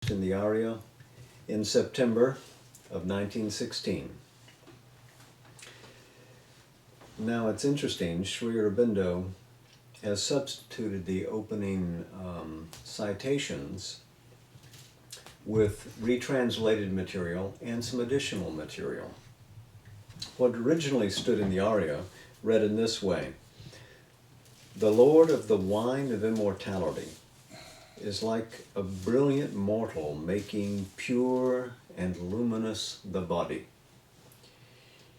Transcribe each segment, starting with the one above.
published in the Arya in September of 1916. Now it's interesting, Sri Aurobindo has substituted the opening citations with retranslated material and some additional material. What originally stood in the Arya read in this way: "The Lord of the wine of immortality is like a brilliant mortal making pure and luminous the body.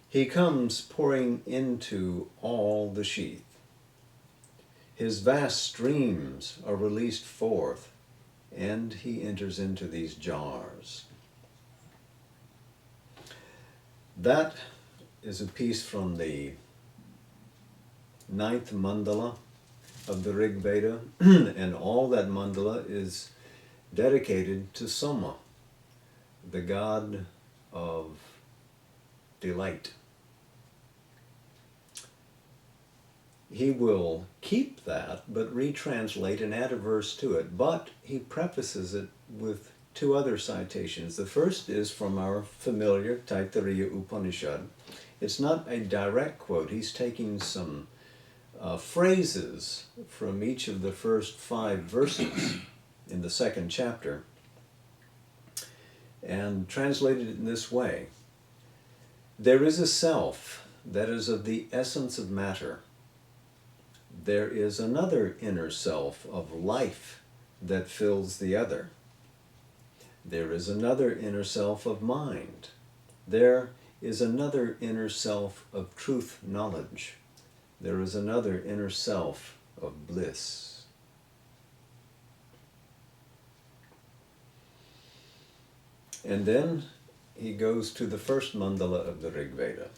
He comes pouring into all the sheath. His vast streams are released forth, and he enters into these jars." That is a piece from the 9th mandala of the Rig Veda, and all that mandala is dedicated to Soma, the god of delight. He will keep that, but retranslate and add a verse to it. But he prefaces it with two other citations. The first is from our familiar Taittiriya Upanishad. It's not a direct quote. He's taking some phrases from each of the first 5 verses in the 2nd chapter and translated it in this way: "There is a self that is of the essence of matter. There is another inner self of life that fills the other. There is another inner self of mind. There is another inner self of truth knowledge. There is another inner self of bliss." And then he goes to the first mandala of the Rig Veda.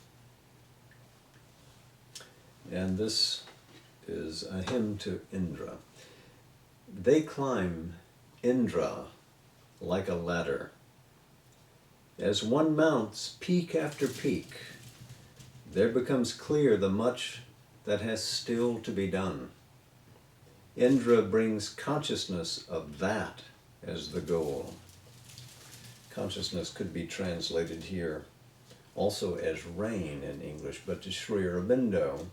And this is a hymn to Indra. "They climb Indra like a ladder. As one mounts peak after peak, there becomes clear the much that has still to be done. Indra brings consciousness of that as the goal." Consciousness could be translated here also as rain in English, but to Sri Aurobindo,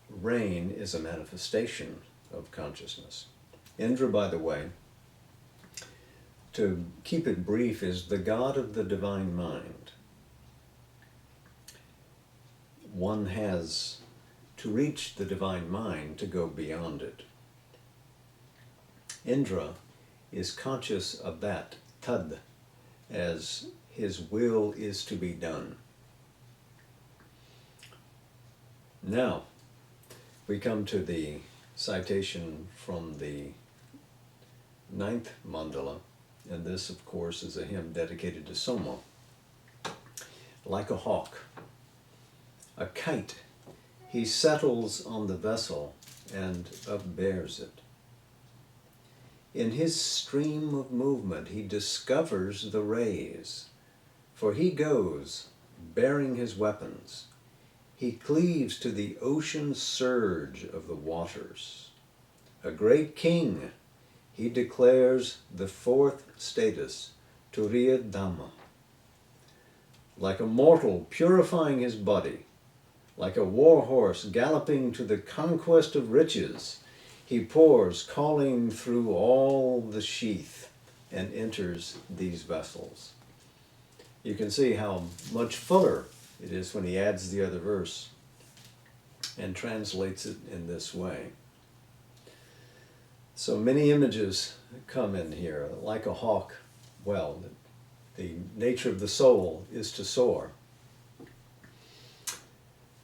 rain is a manifestation of consciousness. Indra, by the way, to keep it brief, is the god of the divine mind. One has to reach the divine mind to go beyond it. Indra is conscious of that, tad, as his will is to be done. Now, we come to the citation from the 9th mandala, and this, of course, is a hymn dedicated to Soma. "Like a hawk, a kite, he settles on the vessel and upbears it. In his stream of movement he discovers the rays, for he goes bearing his weapons. He cleaves to the ocean surge of the waters. A great king, he declares the 4th status, Turiya Dhamma. Like a mortal purifying his body, like a war horse galloping to the conquest of riches, he pours, calling through all the sheath, and enters these vessels." You can see how much fuller it is when he adds the other verse and translates it in this way. So many images come in here. Like a hawk, well, the nature of the soul is to soar.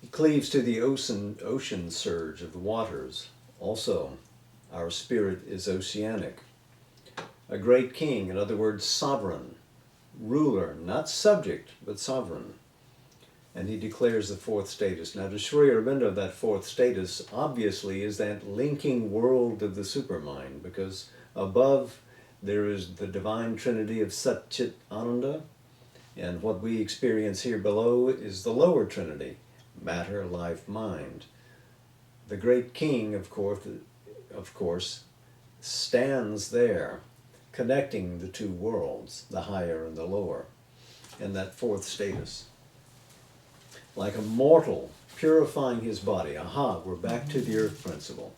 He cleaves to the ocean surge of the waters. Also, our spirit is oceanic. A great king, in other words, sovereign, ruler, not subject, but sovereign. And he declares the 4th status. Now, to Sri Aurobindo, that 4th status obviously is that linking world of the supermind, because above there is the divine trinity of Sat Chit Ananda, and what we experience here below is the lower trinity, matter, life, mind. The great king, of course, stands there, connecting the two worlds, the higher and the lower, and that fourth status. Like a mortal purifying his body. Aha, we're back to the earth principle.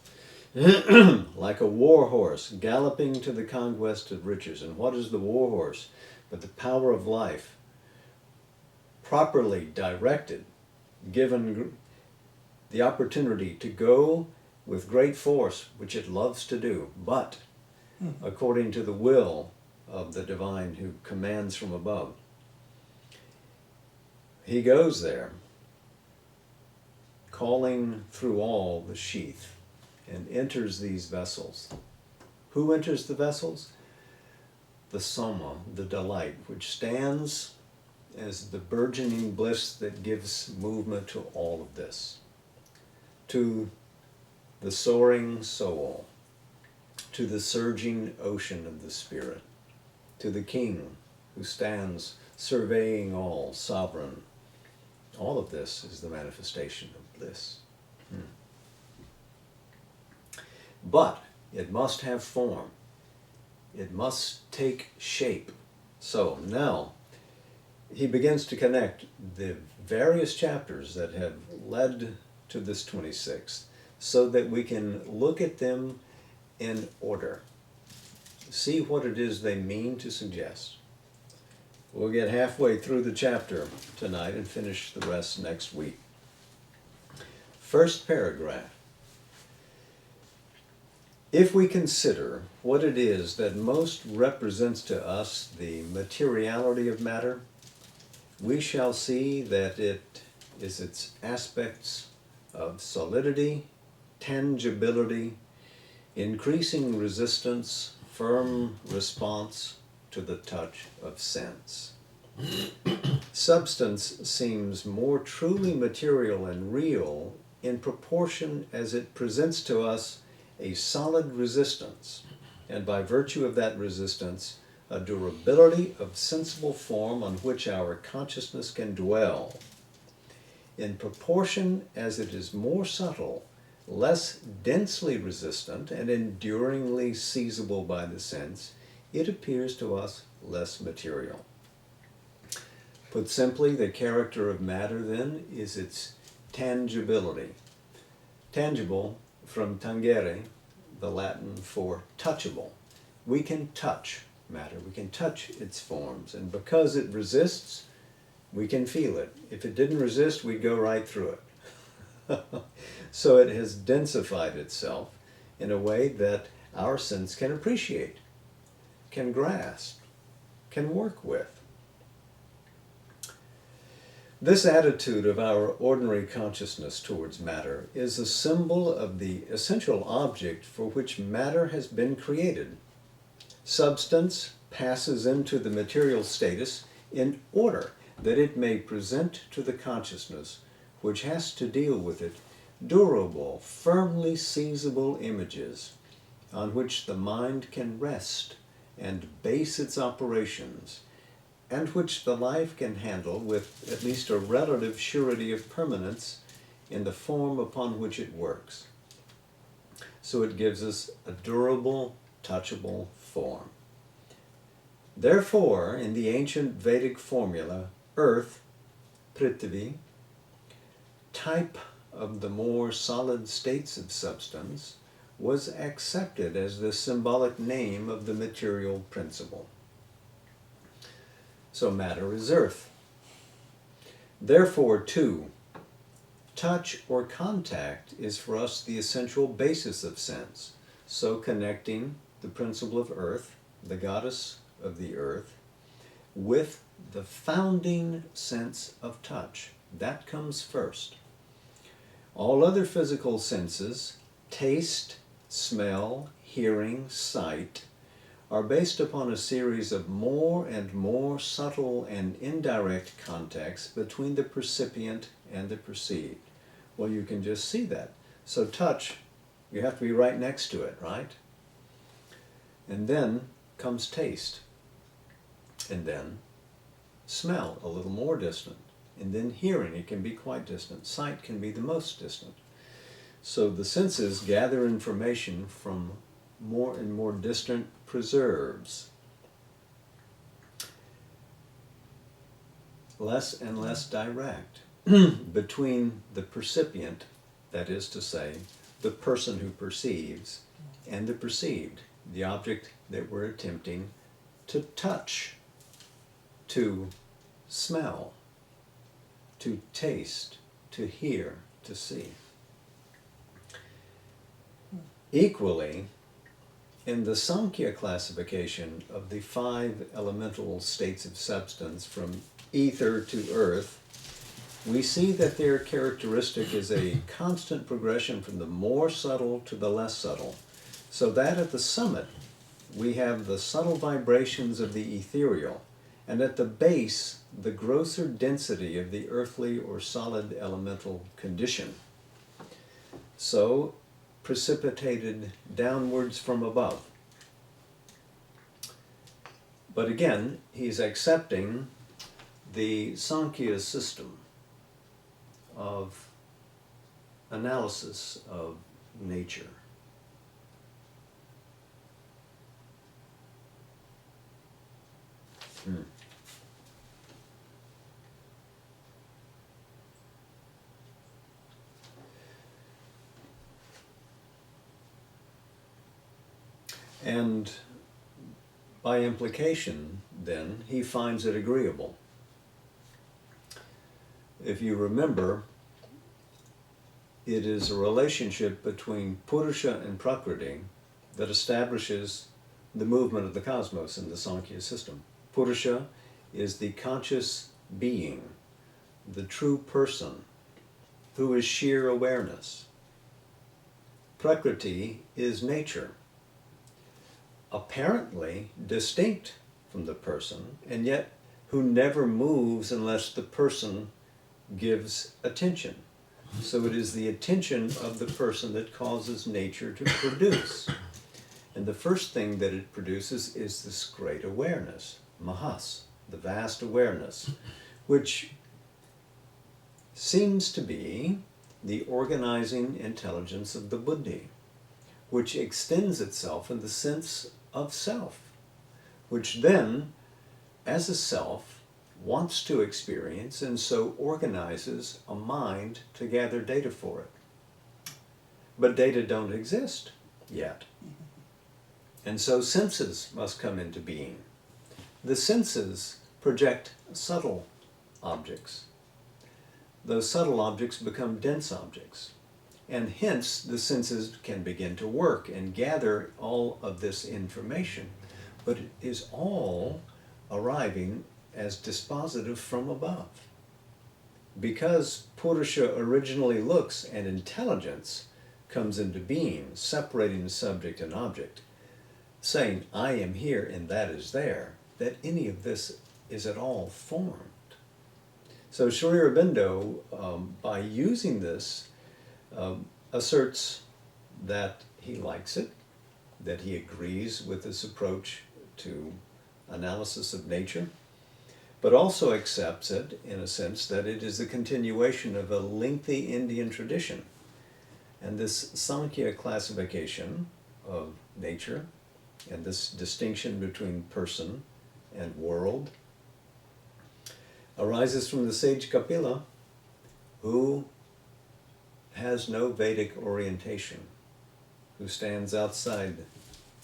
Like a war horse galloping to the conquest of riches. And what is the war horse? But the power of life, properly directed, given the opportunity to go with great force, which it loves to do, but according to the will of the divine who commands from above. He goes there, calling through all the sheath, and enters these vessels. Who enters the vessels? The soma, the delight, which stands as the burgeoning bliss that gives movement to all of this. To the soaring soul, to the surging ocean of the spirit, to the king who stands surveying all, sovereign. All of this is the manifestation of bliss. But it must have form. It must take shape. So now he begins to connect the various chapters that have led to this 26th so that we can look at them in order. See what it is they mean to suggest. We'll get halfway through the chapter tonight and finish the rest next week. First paragraph. If we consider what it is that most represents to us the materiality of matter, we shall see that it is its aspects of solidity, tangibility, increasing resistance, firm response to the touch of sense. Substance seems more truly material and real in proportion as it presents to us a solid resistance, and by virtue of that resistance, a durability of sensible form on which our consciousness can dwell. In proportion as it is more subtle, less densely resistant, and enduringly seizable by the sense, it appears to us less material. Put simply, the character of matter, then, is its tangibility. Tangible, from tangere, the Latin for touchable. We can touch matter, we can touch its forms, and because it resists, we can feel it. If it didn't resist, we'd go right through it. So it has densified itself in a way that our sense can appreciate, can grasp, can work with. This attitude of our ordinary consciousness towards matter is a symbol of the essential object for which matter has been created. Substance passes into the material status in order that it may present to the consciousness, which has to deal with it, durable, firmly seizable images on which the mind can rest and base its operations, and which the life can handle with at least a relative surety of permanence in the form upon which it works. So it gives us a durable, touchable form. Therefore, in the ancient Vedic formula, earth, Prithvi, type of the more solid states of substance, was accepted as the symbolic name of the material principle. So matter is earth. Therefore, too, touch or contact is for us the essential basis of sense. So connecting the principle of earth, the goddess of the earth, with the founding sense of touch. That comes first. All other physical senses, taste, smell, hearing, sight, are based upon a series of more and more subtle and indirect contacts between the percipient and the perceived. Well, you can just see that. So touch, you have to be right next to it, right? And then comes taste. And then smell, a little more distant. And then hearing, it can be quite distant. Sight can be the most distant. So the senses gather information from more and more distant preserves. less and less direct between the percipient, that is to say, the person who perceives, and the perceived, the object that we're attempting to touch, to smell, to taste, to hear, to see. Equally, in the Samkhya classification of the 5 elemental states of substance from ether to earth, we see that their characteristic is a constant progression from the more subtle to the less subtle, so that at the summit we have the subtle vibrations of the ethereal, and at the base the grosser density of the earthly or solid elemental condition, so precipitated downwards from above. But again, he's accepting the Sankhya system of analysis of nature. And by implication, then, he finds it agreeable. If you remember, it is a relationship between Purusha and Prakriti that establishes the movement of the cosmos in the Sankhya system. Purusha is the conscious being, the true person, who is sheer awareness. Prakriti is nature, apparently distinct from the person, and yet who never moves unless the person gives attention. So it is the attention of the person that causes nature to produce. And the first thing that it produces is this great awareness, mahas, the vast awareness, which seems to be the organizing intelligence of the buddhi, which extends itself in the sense of self, which then, as a self, wants to experience and so organizes a mind to gather data for it. But data don't exist yet. And so senses must come into being. The senses project subtle objects. Those subtle objects become dense objects. And hence the senses can begin to work and gather all of this information. But it is all arriving as dispositive from above. Because Purusha originally looks and intelligence comes into being, separating the subject and object, saying, I am here and that is there, that any of this is at all formed. So Sri Aurobindo, by using this, asserts that he likes it, that he agrees with this approach to analysis of nature, but also accepts it in a sense that it is a continuation of a lengthy Indian tradition. And this Sankhya classification of nature and this distinction between person and world arises from the sage Kapila, who has no Vedic orientation, who stands outside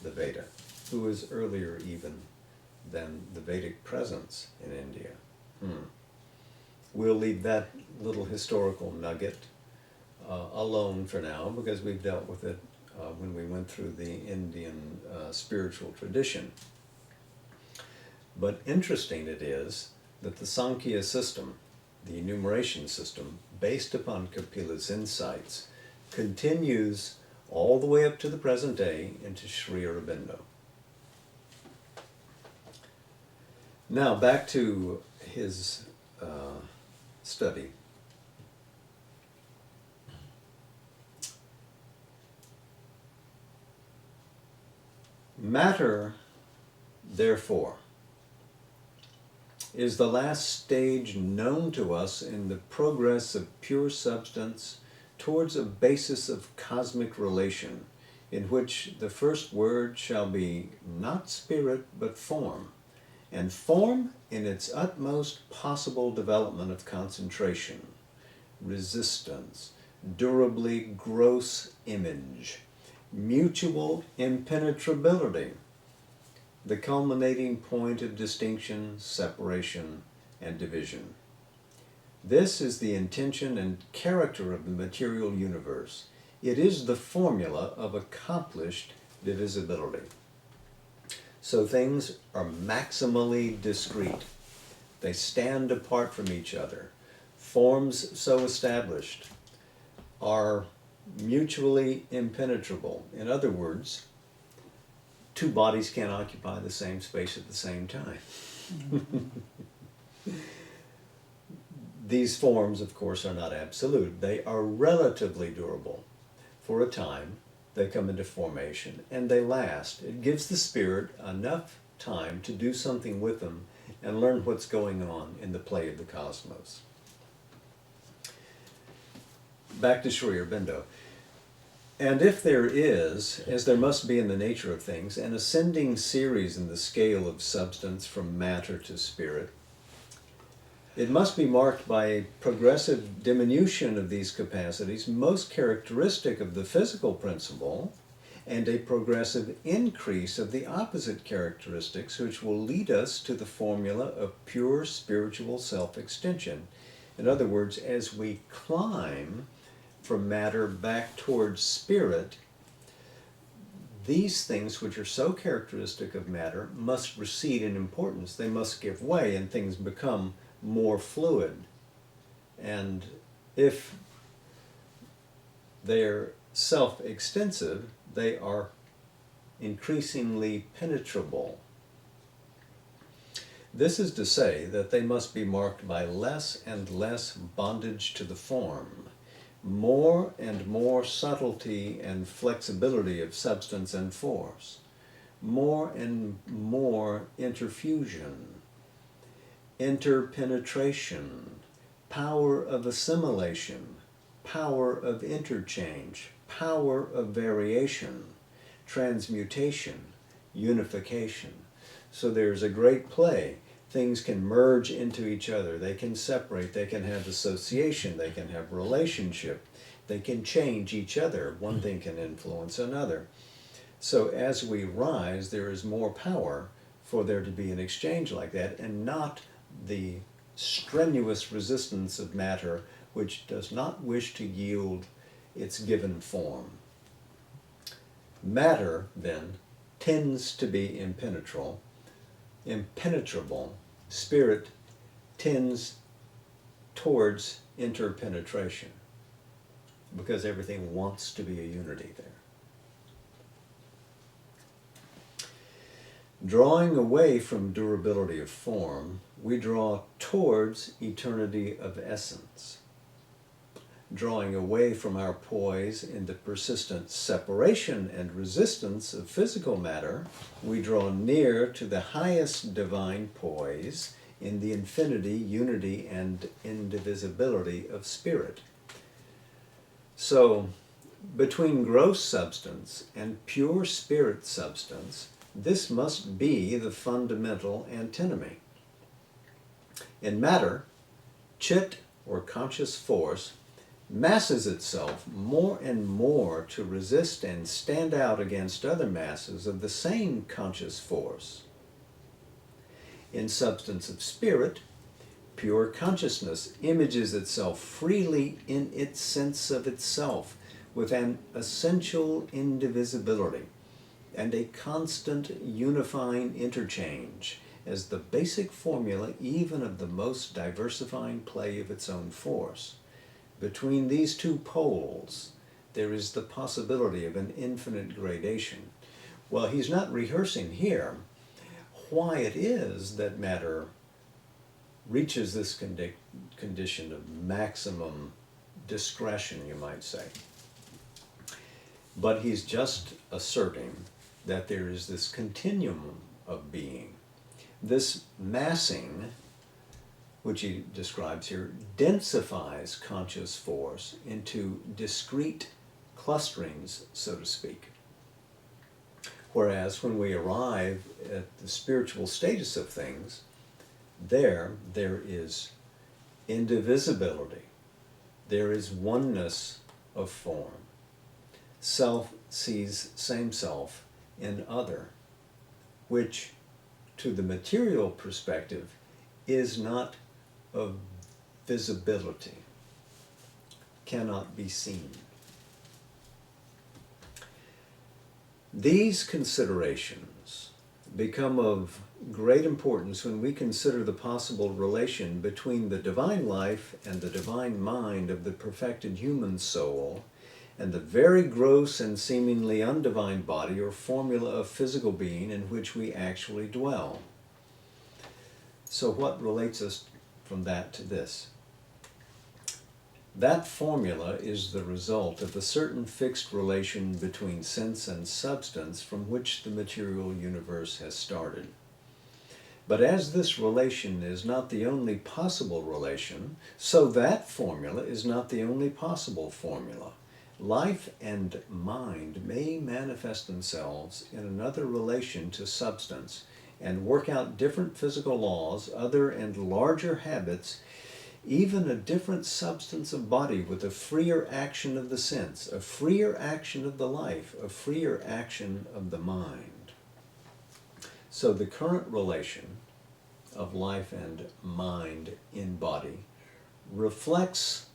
the Veda, who is earlier even than the Vedic presence in India. We'll leave that little historical nugget alone for now, because we've dealt with it when we went through the Indian spiritual tradition. But interesting it is that the Sankhya system, the enumeration system, based upon Kapila's insights, continues all the way up to the present day into Sri Aurobindo. Now back to his study. Matter, therefore, is the last stage known to us in the progress of pure substance towards a basis of cosmic relation, in which the first word shall be not spirit but form, and form in its utmost possible development of concentration, resistance, durably gross image, mutual impenetrability, the culminating point of distinction, separation, and division. This is the intention and character of the material universe. It is the formula of accomplished divisibility. So things are maximally discrete. They stand apart from each other. Forms so established are mutually impenetrable. In other words, two bodies can't occupy the same space at the same time. These forms, of course, are not absolute. They are relatively durable. For a time, they come into formation and they last. It gives the spirit enough time to do something with them and learn what's going on in the play of the cosmos. Back to Sri Aurobindo. And if there is, as there must be in the nature of things, an ascending series in the scale of substance from matter to spirit, it must be marked by a progressive diminution of these capacities, most characteristic of the physical principle, and a progressive increase of the opposite characteristics, which will lead us to the formula of pure spiritual self-extension. In other words, as we climb from matter back towards spirit, these things which are so characteristic of matter must recede in importance. They must give way and things become more fluid. And if they're self-extensive, they are increasingly penetrable. This is to say that they must be marked by less and less bondage to the form, more and more subtlety and flexibility of substance and force, more and more interfusion, interpenetration, power of assimilation, power of interchange, power of variation, transmutation, unification. So there's a great play. Things can merge into each other. They can separate. They can have association. They can have relationship. They can change each other. One thing can influence another. So as we rise, there is more power for there to be an exchange like that, and not the strenuous resistance of matter, which does not wish to yield its given form. Matter, then, tends to be impenetrable. Spirit tends towards interpenetration, because everything wants to be a unity there. Drawing away from durability of form, we draw towards eternity of essence. Drawing away from our poise in the persistent separation and resistance of physical matter, we draw near to the highest divine poise in the infinity, unity, and indivisibility of spirit. So, between gross substance and pure spirit substance, this must be the fundamental antinomy. In matter, chit, or conscious force, masses itself more and more to resist and stand out against other masses of the same conscious force. In substance of spirit, pure consciousness images itself freely in its sense of itself, with an essential indivisibility and a constant unifying interchange as the basic formula even of the most diversifying play of its own force. Between these two poles, there is the possibility of an infinite gradation. Well, he's not rehearsing here why it is that matter reaches this condition of maximum discretion, you might say. But he's just asserting that there is this continuum of being. This massing, which he describes here, densifies conscious force into discrete clusterings, so to speak. Whereas when we arrive at the spiritual status of things, there is indivisibility. There is oneness of form. Self sees same self in other, which to the material perspective is not of visibility, cannot be seen. These considerations become of great importance when we consider the possible relation between the divine life and the divine mind of the perfected human soul and the very gross and seemingly undivine body or formula of physical being in which we actually dwell. So what relates us from that to this? That formula is the result of a certain fixed relation between sense and substance from which the material universe has started. But as this relation is not the only possible relation, so that formula is not the only possible formula. Life and mind may manifest themselves in another relation to substance and work out different physical laws, other and larger habits, even a different substance of body with a freer action of the sense, a freer action of the life, a freer action of the mind. So the current relation of life and mind in body reflects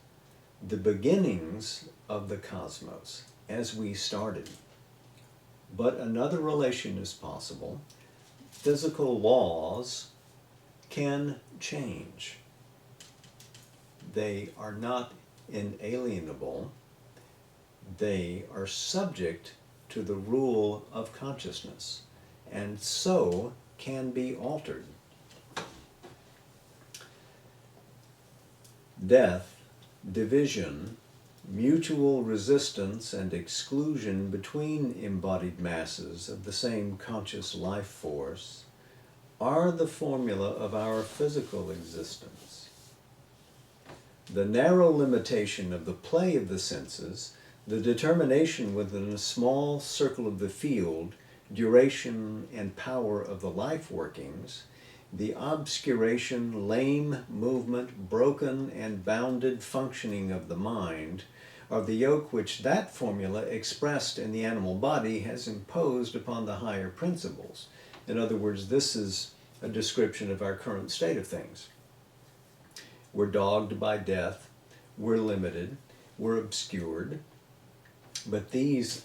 the beginnings of the cosmos as we started. But another relation is possible. Physical laws can change. They are not inalienable. They are subject to the rule of consciousness, and so can be altered. Death, division, mutual resistance and exclusion between embodied masses of the same conscious life force are the formula of our physical existence. The narrow limitation of the play of the senses, the determination within a small circle of the field, duration and power of the life workings, the obscuration, lame movement, broken and bounded functioning of the mind are the yoke which that formula expressed in the animal body has imposed upon the higher principles. In other words, this is a description of our current state of things. We're dogged by death, we're limited, we're obscured, but these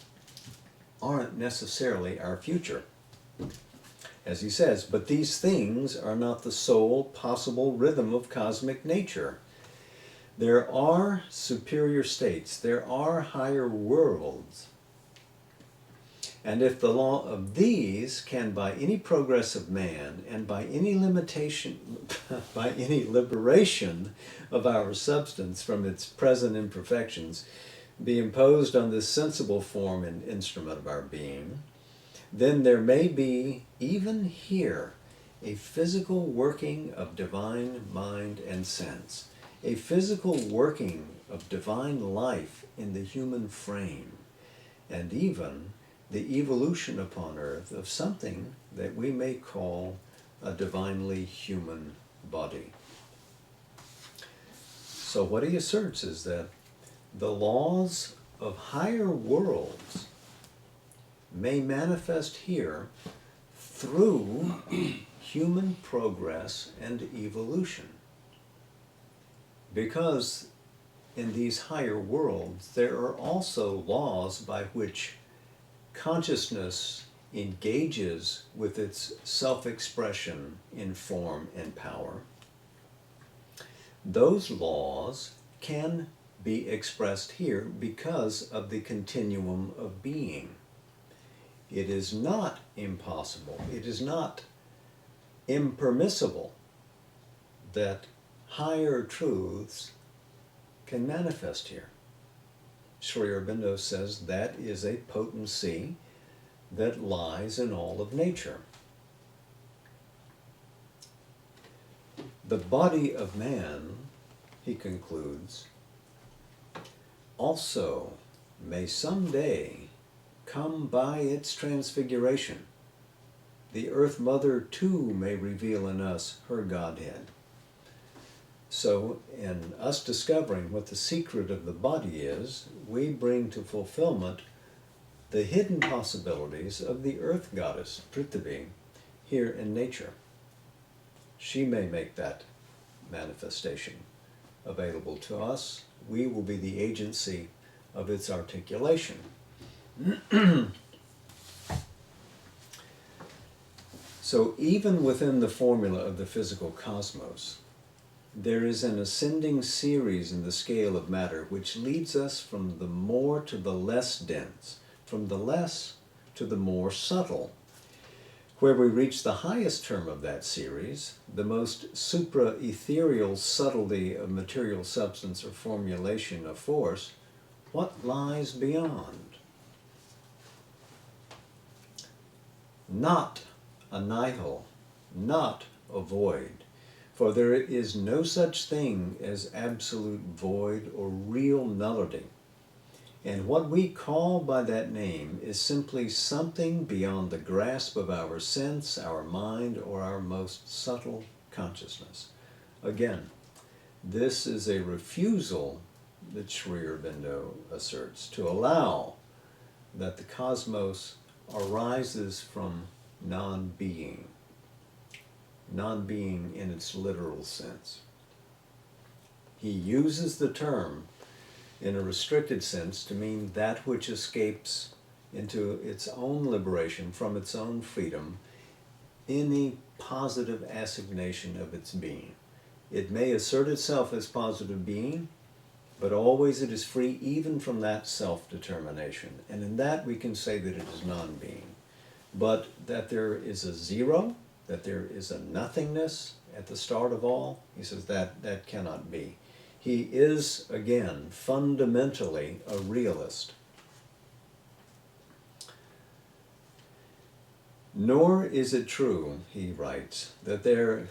aren't necessarily our future. As he says, but these things are not the sole possible rhythm of cosmic nature. There are superior states, there are higher worlds. And if the law of these can by any progress of man and by any limitation, by any liberation of our substance from its present imperfections, be imposed on this sensible form and instrument of our being, then there may be, even here, a physical working of divine mind and sense, a physical working of divine life in the human frame, and even the evolution upon earth of something that we may call a divinely human body. So what he asserts is that the laws of higher worlds may manifest here through human progress and evolution. Because in these higher worlds there are also laws by which consciousness engages with its self-expression in form and power. Those laws can be expressed here because of the continuum of being. It is not impossible, it is not impermissible that higher truths can manifest here. Sri Aurobindo says that is a potency that lies in all of nature. The body of man, he concludes, also may someday come by its transfiguration. The Earth Mother too may reveal in us her Godhead. So, in us discovering what the secret of the body is, we bring to fulfillment the hidden possibilities of the Earth Goddess, Prithvi, here in nature. She may make that manifestation available to us. We will be the agency of its articulation. So even within the formula of the physical cosmos, there is an ascending series in the scale of matter which leads us from the more to the less dense, from the less to the more subtle. Where we reach the highest term of that series, the most supra-ethereal subtlety of material substance or formulation of force, what lies beyond? Not a nihil, not a void, for there is no such thing as absolute void or real nullity. And what we call by that name is simply something beyond the grasp of our sense, our mind, or our most subtle consciousness. Again, this is a refusal that Sri Aurobindo asserts, to allow that the cosmos arises from non-being in its literal sense. He uses the term in a restricted sense to mean that which escapes into its own liberation from its own freedom, any positive assignation of its being. It may assert itself as positive being, but always it is free even from that self-determination. And in that we can say that it is non-being. But that there is a zero, that there is a nothingness at the start of all, he says that cannot be. He is, again, fundamentally a realist. Nor is it true, he writes, that there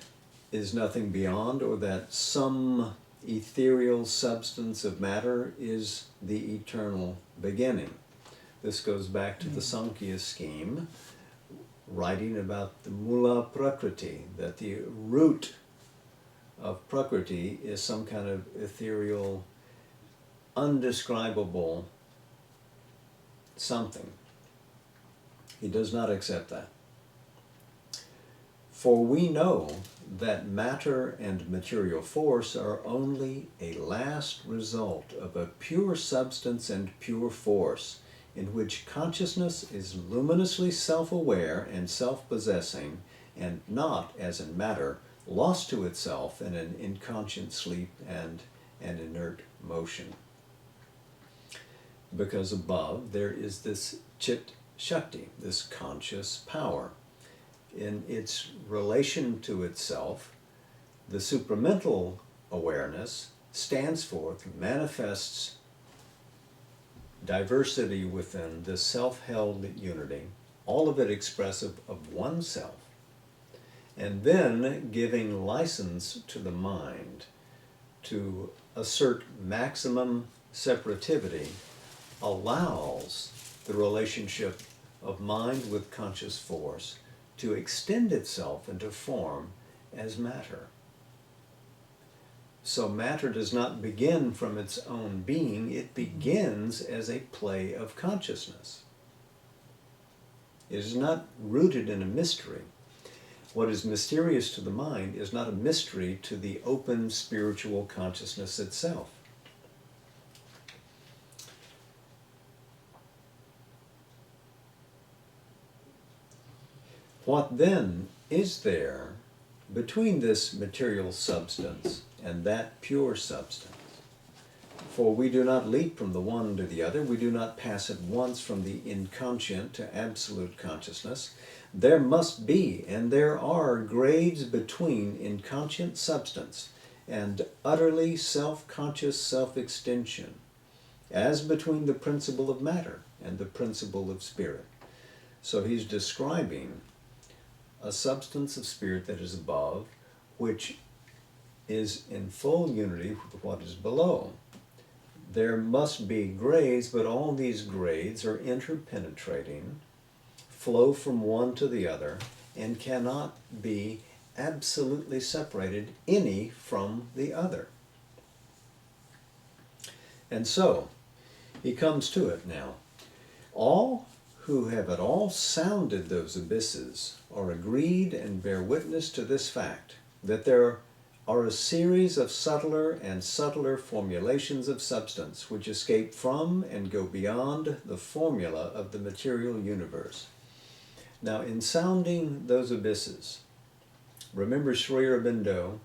is nothing beyond, or that some ethereal substance of matter is the eternal beginning. This goes back to the Sankhya scheme, writing about the Mula Prakriti, that the root of Prakriti is some kind of ethereal, undescribable something. He does not accept that. For we know that matter and material force are only a last result of a pure substance and pure force, in which consciousness is luminously self-aware and self-possessing, and not, as in matter, lost to itself in an inconscient sleep and an inert motion. Because above there is this Chit Shakti, this conscious power. In its relation to itself, the supramental awareness stands forth, manifests diversity within the self-held unity, all of it expressive of oneself, and then giving license to the mind to assert maximum separativity allows the relationship of mind with conscious force to extend itself into form as matter. So matter does not begin from its own being, it begins as a play of consciousness. It is not rooted in a mystery. What is mysterious to the mind is not a mystery to the open spiritual consciousness itself. What then is there between this material substance and that pure substance? For we do not leap from the one to the other, we do not pass at once from the inconscient to absolute consciousness. There must be, and there are, grades between inconscient substance and utterly self-conscious self-extension, as between the principle of matter and the principle of spirit. So he's describing a substance of spirit that is above, which is in full unity with what is below. there must be grades, but all these grades are interpenetrating, flow from one to the other, and cannot be absolutely separated any from the other. And so, he comes to it now. All who have at all sounded those abysses are agreed and bear witness to this fact, that there are a series of subtler and subtler formulations of substance which escape from and go beyond the formula of the material universe. Now, in sounding those abysses, remember Sri Aurobindo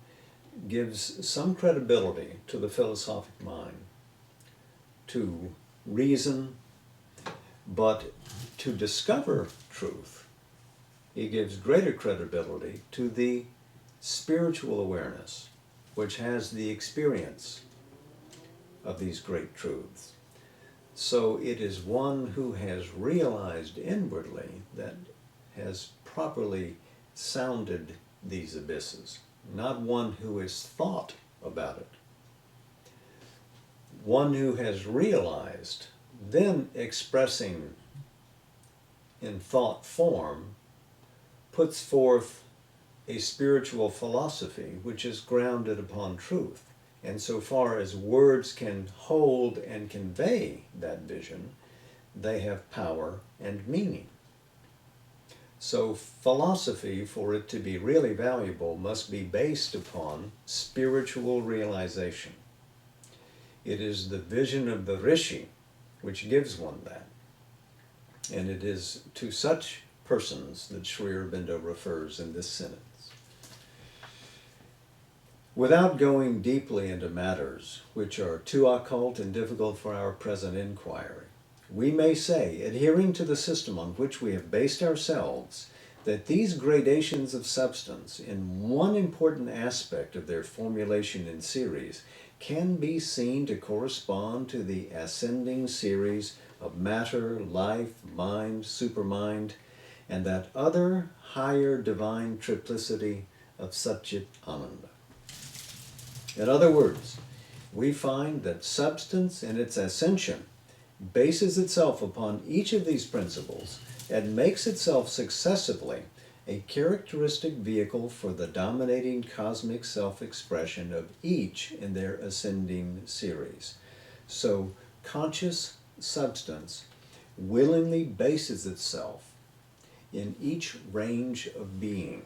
gives some credibility to the philosophic mind, to reason, but to discover truth, he gives greater credibility to the spiritual awareness, which has the experience of these great truths. So it is one who has realized inwardly that has properly sounded these abysses, not one who has thought about it. One who has realized, then expressing in thought form, puts forth a spiritual philosophy which is grounded upon truth. And so far as words can hold and convey that vision, they have power and meaning. So philosophy, for it to be really valuable, must be based upon spiritual realization. It is the vision of the Rishi which gives one that. And it is to such persons that Sri Aurobindo refers in this sentence. Without going deeply into matters which are too occult and difficult for our present inquiry, we may say, adhering to the system on which we have based ourselves, that these gradations of substance, in one important aspect of their formulation in series, can be seen to correspond to the ascending series of matter, life, mind, supermind, and that other higher divine triplicity of Satchit Ananda. In other words, we find that substance in its ascension bases itself upon each of these principles and makes itself successively a characteristic vehicle for the dominating cosmic self-expression of each in their ascending series. So conscious substance willingly bases itself in each range of being.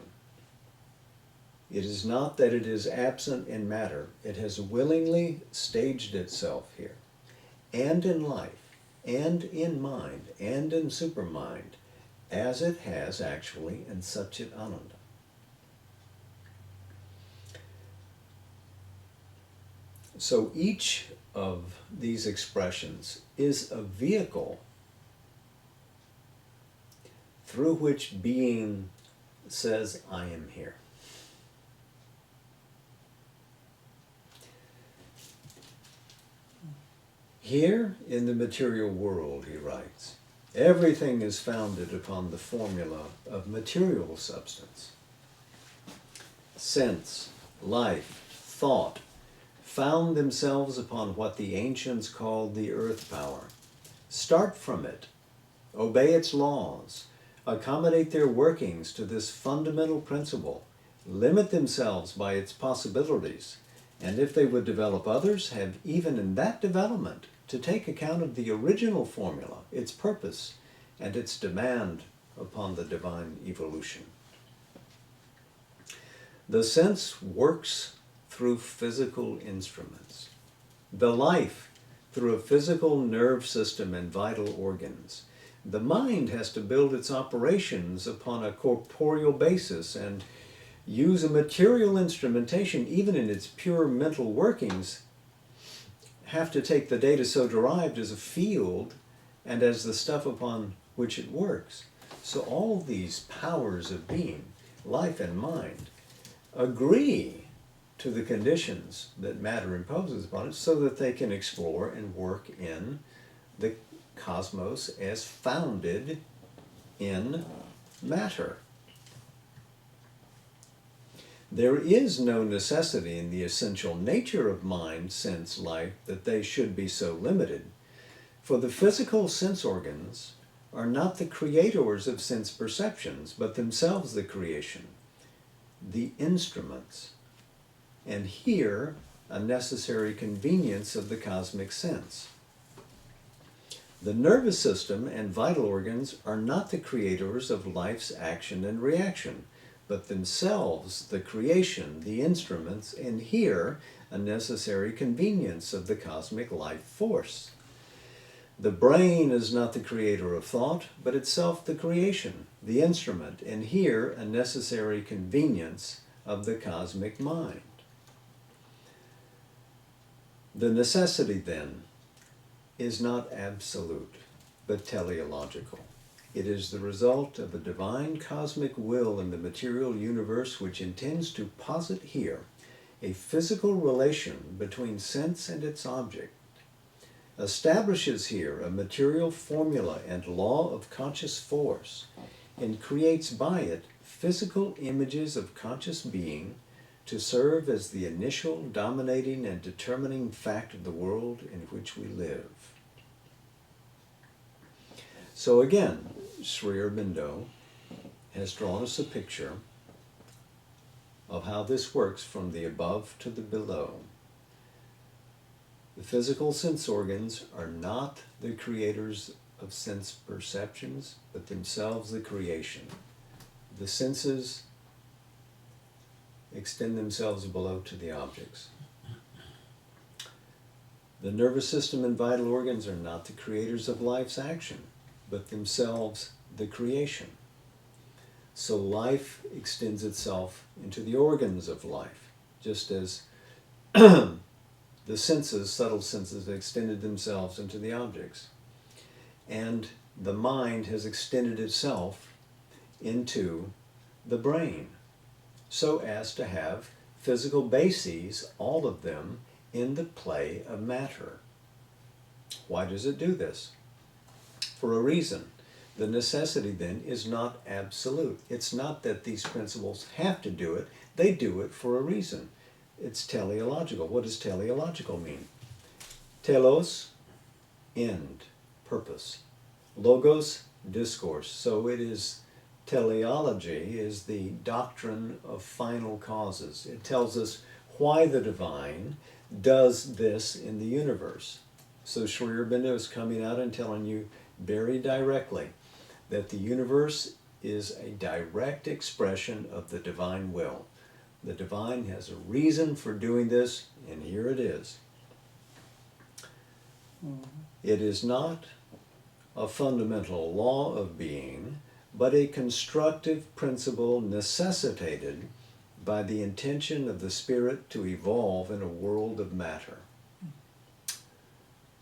It is not that it is absent in matter. It has willingly staged itself here, and in life, and in mind, and in supermind, as it has actually in Satchit Ananda. So each of these expressions is a vehicle through which being says, I am here. Here in the material world, he writes, everything is founded upon the formula of material substance. Sense, life, thought found themselves upon what the ancients called the earth power. Start from it, obey its laws, accommodate their workings to this fundamental principle, limit themselves by its possibilities, and if they would develop others, have even in that development to take account of the original formula, its purpose, and its demand upon the divine evolution. The sense works through physical instruments. The life through a physical nerve system and vital organs. The mind has to build its operations upon a corporeal basis and use a material instrumentation, even in its pure mental workings, have to take the data so derived as a field and as the stuff upon which it works. So all these powers of being, life and mind, agree to the conditions that matter imposes upon it so that they can explore and work in the cosmos as founded in matter. There is no necessity in the essential nature of mind, sense, life that they should be so limited, for the physical sense organs are not the creators of sense perceptions, but themselves the creation, the instruments, and here a necessary convenience of the cosmic sense. The nervous system and vital organs are not the creators of life's action and reaction, but themselves the creation, the instruments, and here a necessary convenience of the cosmic life force. The brain is not the creator of thought, but itself the creation, the instrument, and here a necessary convenience of the cosmic mind. The necessity, then, is not absolute, but teleological. It is the result of a divine cosmic will in the material universe which intends to posit here a physical relation between sense and its object, establishes here a material formula and law of conscious force, and creates by it physical images of conscious being to serve as the initial, dominating, and determining fact of the world in which we live. So again, Sri Aurobindo has drawn us a picture of how this works from the above to the below. The physical sense organs are not the creators of sense perceptions, but themselves the creation. The senses extend themselves below to the objects. The nervous system and vital organs are not the creators of life's action, but themselves the creation. So life extends itself into the organs of life, just as the senses, subtle senses, have extended themselves into the objects. And the mind has extended itself into the brain, so as to have physical bases, all of them, in the play of matter. Why does it do this? For a reason. The necessity then is not absolute. It's not that these principles have to do it, they do it for a reason. It's teleological. What does teleological mean? Telos, end, purpose. Logos, discourse. So it is, teleology is the doctrine of final causes. It tells us why the divine does this in the universe. So Sri Aurobindo is coming out and telling you very directly that the universe is a direct expression of the divine will. The divine has a reason for doing this, and here it is. It is not a fundamental law of being, but a constructive principle necessitated by the intention of the spirit to evolve in a world of matter.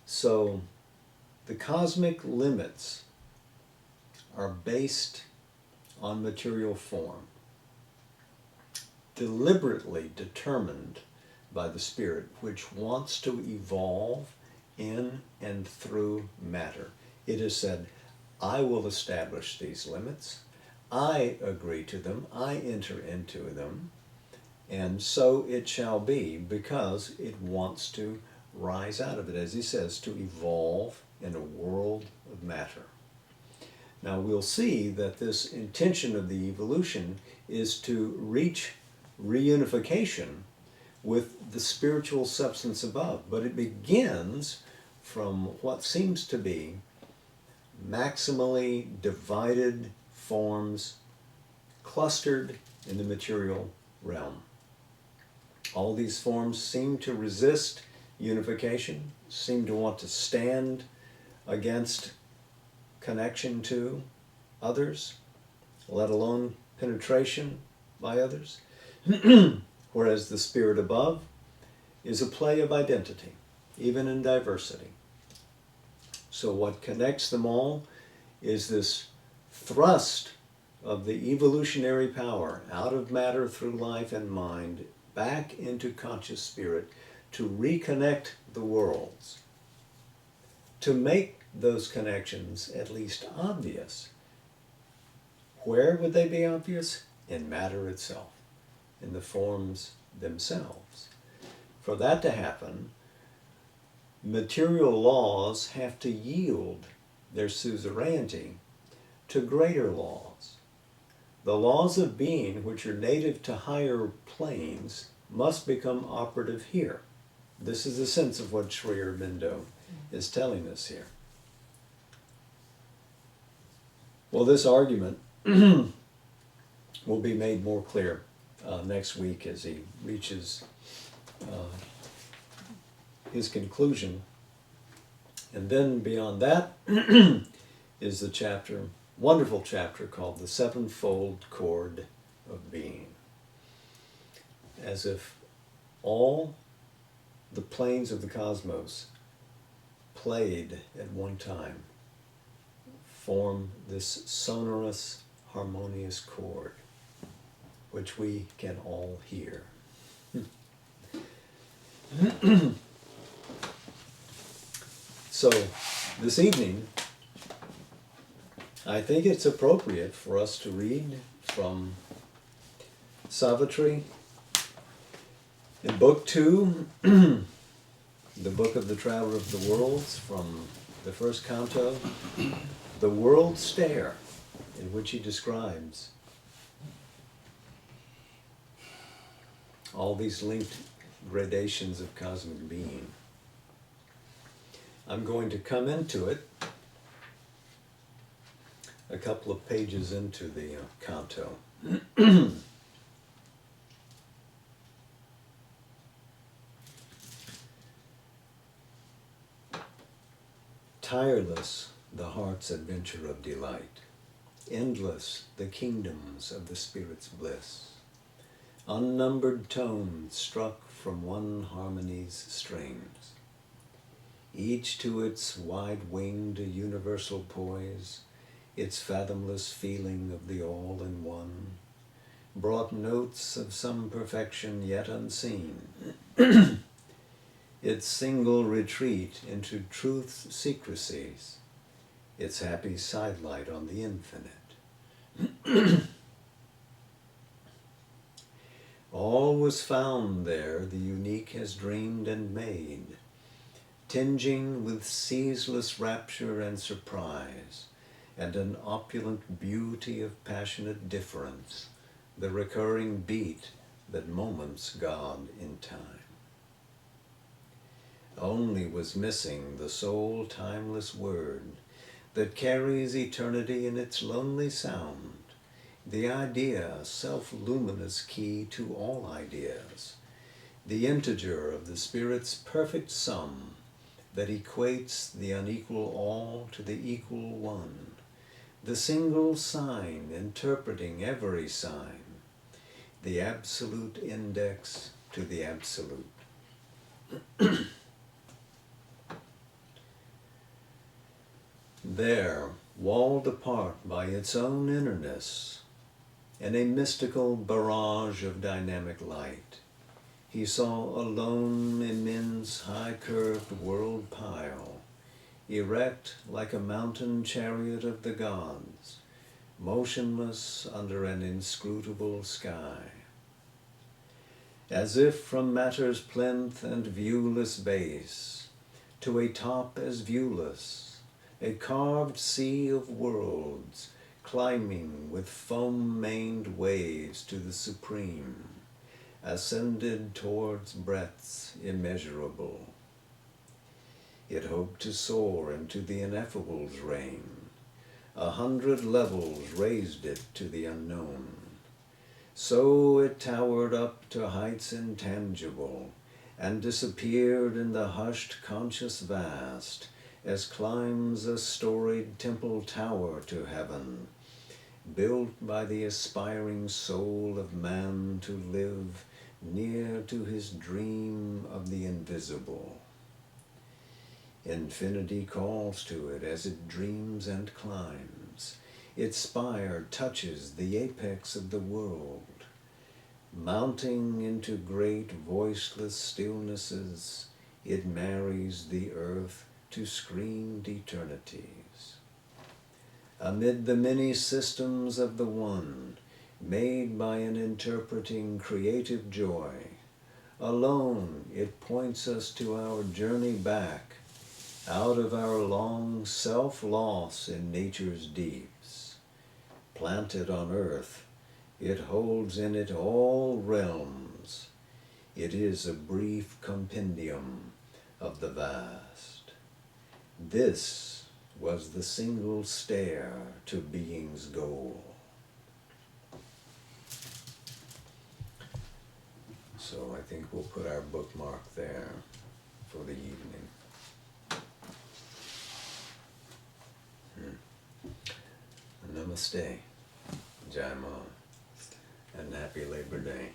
So, the cosmic limits are based on material form, deliberately determined by the Spirit, which wants to evolve in and through matter. It is said, I will establish these limits, I agree to them, I enter into them, and so it shall be, because it wants to rise out of it, as he says, to evolve in a world of matter. Now we'll see that this intention of the evolution is to reach reunification with the spiritual substance above, but it begins from what seems to be maximally divided forms clustered in the material realm. All these forms seem to resist unification, seem to want to stand against connection to others, let alone penetration by others. Whereas the spirit above is a play of identity, even in diversity. So what connects them all is this thrust of the evolutionary power out of matter through life and mind back into conscious spirit to reconnect the worlds, to make those connections at least obvious. Where would they be obvious? In matter itself. in the forms themselves. For that to happen, material laws have to yield their suzerainty to greater laws. The laws of being, which are native to higher planes, must become operative here. This is the sense of what Sri Aurobindo is telling us here. Well, this argument will be made more clear next week as he reaches his conclusion. And then beyond that is the chapter, wonderful chapter called The Sevenfold Chord of Being. As if all the planes of the cosmos played at one time form this sonorous, harmonious chord, which we can all hear. So, this evening, I think it's appropriate for us to read from Savitri in Book 2, the Book of the Traveler of the Worlds, from the first canto, The World Stare, in which he describes all these linked gradations of cosmic being. I'm going to come into it a couple of pages into the canto. Tireless the heart's adventure of delight, endless the kingdoms of the spirit's bliss, unnumbered tones struck from one harmony's strings, each to its wide-winged universal poise, its fathomless feeling of the all-in-one, brought notes of some perfection yet unseen, its single retreat into truth's secrecies, its happy sidelight on the infinite. All was found there the unique has dreamed and made, tinging with ceaseless rapture and surprise, and an opulent beauty of passionate difference, the recurring beat that moments God in time. Only was missing the sole timeless word that carries eternity in its lonely sound, the idea, self-luminous key to all ideas, the integer of the Spirit's perfect sum that equates the unequal all to the equal one, the single sign interpreting every sign, the absolute index to the absolute. There, walled apart by its own innerness, in a mystical barrage of dynamic light, he saw a lone, immense, high-curved world pile, erect like a mountain chariot of the gods, motionless under an inscrutable sky. As if from matter's plinth and viewless base, to a top as viewless, a carved sea of worlds, climbing with foam-maned waves to the supreme, ascended towards breadths immeasurable. It hoped to soar into the ineffable's reign. 100 levels raised it to the unknown. So it towered up to heights intangible, and disappeared in the hushed conscious vast, as climbs a storied temple tower to heaven, built by the aspiring soul of man to live near to his dream of the invisible. Infinity calls to it as it dreams and climbs. Its spire touches the apex of the world. Mounting into great voiceless stillnesses, it marries the earth to screened eternities. Amid the many systems of the one, made by an interpreting creative joy. Alone it points us to our journey back, out of our long self-loss in nature's deeps. Planted on earth, it holds in it all realms. It is a brief compendium of the vast. This was the single stair to being's goal. So I think we'll put our bookmark there for the evening. Namaste, Jai Ma, and happy Labor Day.